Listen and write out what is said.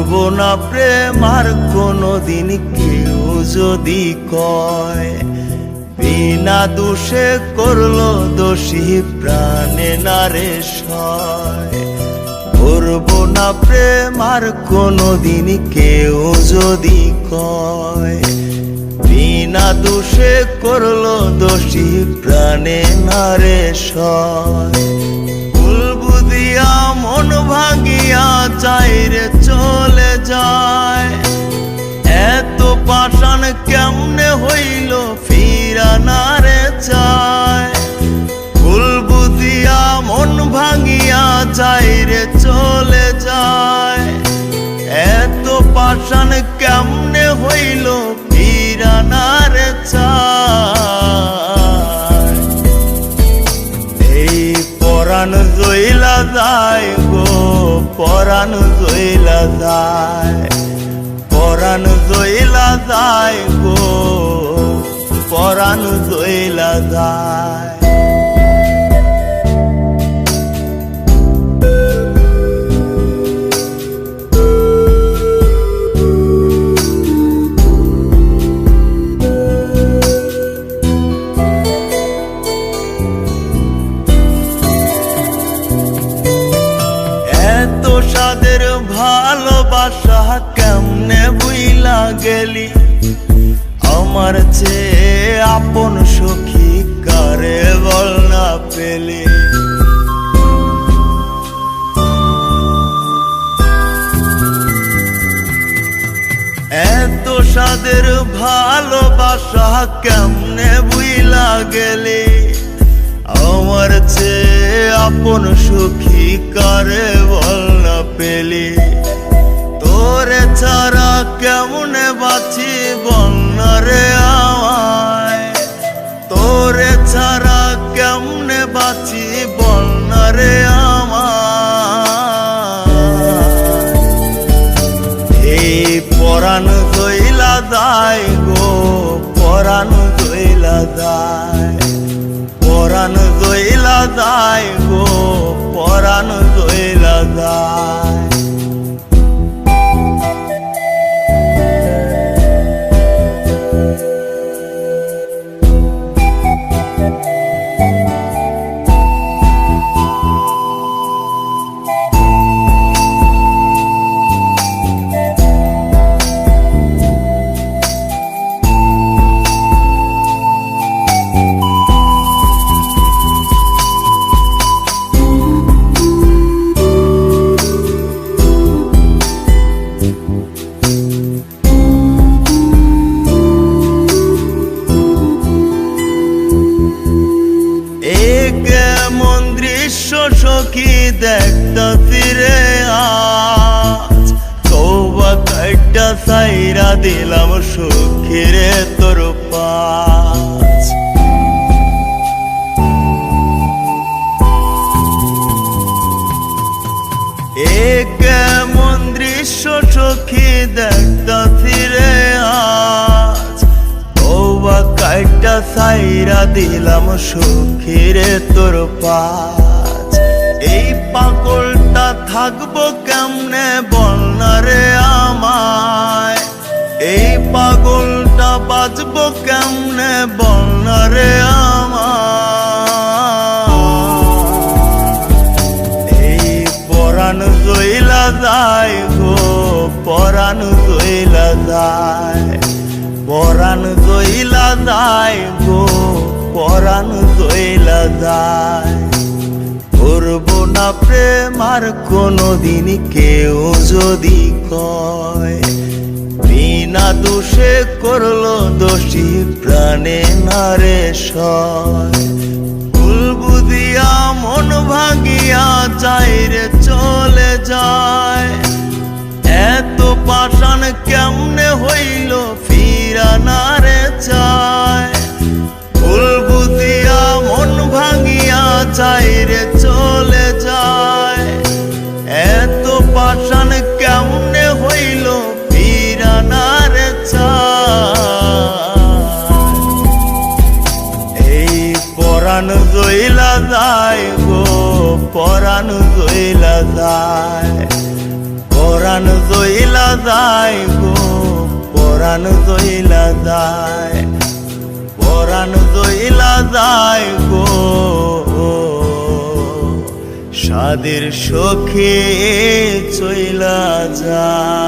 ভুলবো না প্রেম আর কোনোদিন কেউ যদি কয়, বিনা দোষে করলো দোষী প্রাণে নারে সয়। ভুলবো না প্রেম আর কোনোদিন কেউ যদি কয়, বিনা দোষে করলো দোষী প্রাণে নারে সয়। ভুল বুঝিয়া মন ভাঙিয়া চাইরে চলে যায়, এত পাষাণ কেমনে হইল ফিরা নারে চায়। ভুল বুঝিয়া মন ভাঙিয়া চাইরে চলে যায়, এত পাষাণ কেমনে হইল ফিরা নারে চায়। এই পরাণ জইলা যায় গো, পরাণ জইলা যায়, পরাণ জইলা যায় গো, পরাণ জইলা যায়। এত সাদের ভালোবাসা কেমনে বুইলা গেলি, আমার চেয়ে আপন সখী কারে বল না পেলি। এত সাদের ভালোবাসা কেমনে বুইলা গেলি, আমার চেয়ে আপন সখী কারে বল না পেলি। তোরে ছাড়া কেমনে বাঁচি বল না রে আমায়, তোরে ছাড়া কেমনে বাঁচি বল না রে আমায়। এই পরাণ জইলা যায় গো, পরাণ জইলা যায়, পরাণ জইলা যায় গো, পরাণ জইলা যায়। কেমন দৃশ্য সখী দেখতাছি রে আজ, তওবা কাইটা সাইরা দিলাম সখী রে তোর পাশ। কেমন দৃশ্য সখী দেখতাছি রে আজ, তওবা কাইটা সাইরা দিলাম সখী রে তোর পাশ। এই পাগলটা থাকবো কেমনে বল না রে আমায়, এই পাগলটা বাঁচবো কেমনে বল না রে আমায়। এই পরাণ জইলা যায় গো, পরাণ জইলা যায়, পরাণ জইলা যায় গো, পরাণ জইলা যায়। করবো না প্রেম আর কোনোদিন কেউ যদি কয়, বিনা দোষে করলো দোষী প্রাণে নারে সয়। ভুল বুঝিয়া মন ভাঙিয়া চাইরে চলে যায়, এত পাষাণ কেমনে হইল ফিরা নারে চায়। ভুল বুঝিয়া মন ভাঙিয়া চাইরে চলে যায়, এত পাষাণ কেমনে হইল ফিরা নারে চায়। এই পরাণ জইলা যায় গো, পরাণ জইলা যায়, পরাণ জইলা দইলা যায় গো, পরাণ দইলা যায়, পরাণ দইলা যায় গো। সাদের সখে চইলা যায়।